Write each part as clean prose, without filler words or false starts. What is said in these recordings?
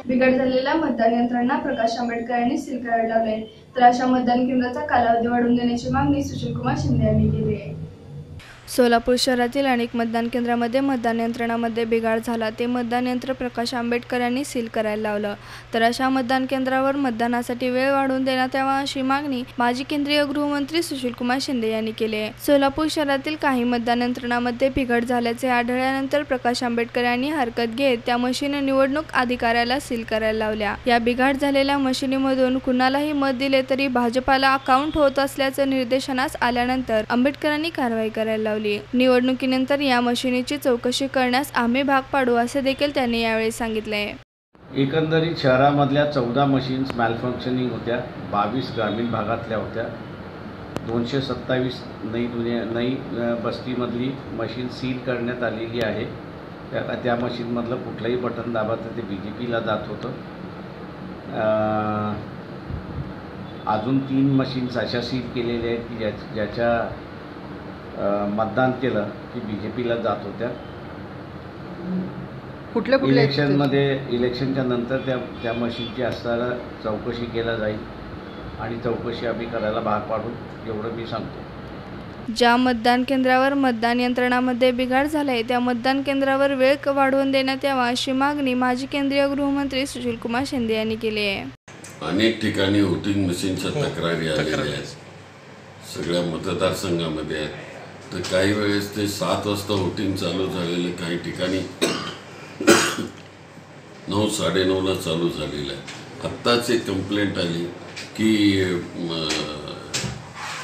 बिघाड झालेल्या मतदान यंत्रांना प्रकाश आंबेडकर यांनी सील करायला लावले, तर अशा मतदान केंद्राचा कालावधी वाढवून देण्याची मागणी सुशीलकुमार शिंदे यांनी केली आहे। सोलापूर शहरातील अनेक मतदान केंद्रांमध्ये मतदान यंत्रणामध्ये बिघाड झाला, ते मतदान यंत्र प्रकाश आंबेडकर यांनी सील करायला लावलं, तर अशा मतदान केंद्रावर मतदानासाठी वेळ वाढवून देण्यात यावा अशी मागणी माजी केंद्रीय गृहमंत्री सुशीलकुमार शिंदे यांनी केली आहे। सोलापूर शहरातील काही मतदान यंत्रणांमध्ये बिघाड झाल्याचे आढळल्यानंतर प्रकाश आंबेडकर यांनी हरकत घेत त्या मशीन निवडणूक अधिकाऱ्याला सील करायला लावल्या। या बिघाड झालेल्या मशिनीमधून कुणालाही मत दिले तरी भाजपाला अकाउंट होत असल्याचं निदर्शनास आल्यानंतर आंबेडकरांनी कारवाई करायला लावली। निवडणुकीनंतर या मशिनीची चौकशी करण्यास आम्ही भाग पाडू असे देखील त्यांनी यावेळी सांगितले। एकंदरीत शहरामधल्या 14 मशीन्स मॅलफंक्शनिंग होत्या, 22 ग्रामीण भागातल्या होत्या, 227 नई बस्तीमधली मशीन सील करण्यात आलेली आहे। त्या मशीनमधलं कुठलंही बटन दाबाचं ते BJPला जात होतं। अजून 3 मशीन्स अशा सील केलेल्या आहेत की ज्याच्या मतदान केलं की BJPला जात होत्या। इलेक्शनच्या नंतर त्या मशीनची असताना चौकशी केला जाईल आणि चौकशी आम्ही करायला भाग पाडू, एवढं मी सांगतो। ज्या मतदान केंद्रावर मतदान यंत्रणामध्ये बिघाड झालाय त्या मतदान केंद्रावर वेळ वाढवून देण्यात यावा अशी मागणी माजी केंद्रीय गृहमंत्री सुशीलकुमार शिंदे यांनी केली आहे। अनेक ठिकाणी वोटिंग मशीनच्या तक्रारी आलेल्या आहेत, सगळ्या मतदारसंघामध्ये आहेत। तर काही वेळेस ते 7 वाजता वोटिंग चालू झालेलं, काही ठिकाणी 9, 9:30ला चालू झालेलं आहे। आत्ताच एक कंप्लेंट आली की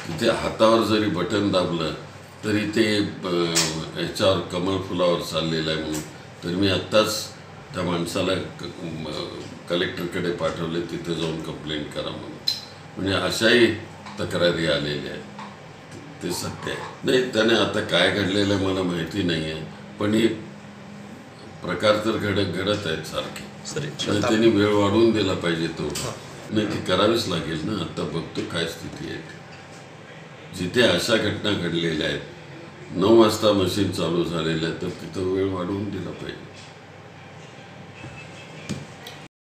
तिथे हातावर जरी बटन दाबलं तरी ते याच्यावर कमळ फुलावर चाललेलं आहे म्हणून। तर मी आत्ताच त्या माणसाला कलेक्टरकडे पाठवले, तिथे जाऊन कंप्लेंट करा म्हणून। म्हणजे अशाही तक्रारी आलेल्या आहेत, ते सत्य आहे। नाही, त्याने आता काय घडलेलं मला माहिती नाही आहे, पण हे प्रकार तर घडत आहेत सारखे। त्यांनी वेळ वाढवून दिला पाहिजे, तो नाही ती करावीच लागेल ना। आता बघतो काय स्थिती आहे, जिथे अशा घटना घडलेल्या आहेत 9 वाजता मशीन चालू झालेल्या आहेत, तर तिथं वेळ वाढवून दिला पाहिजे।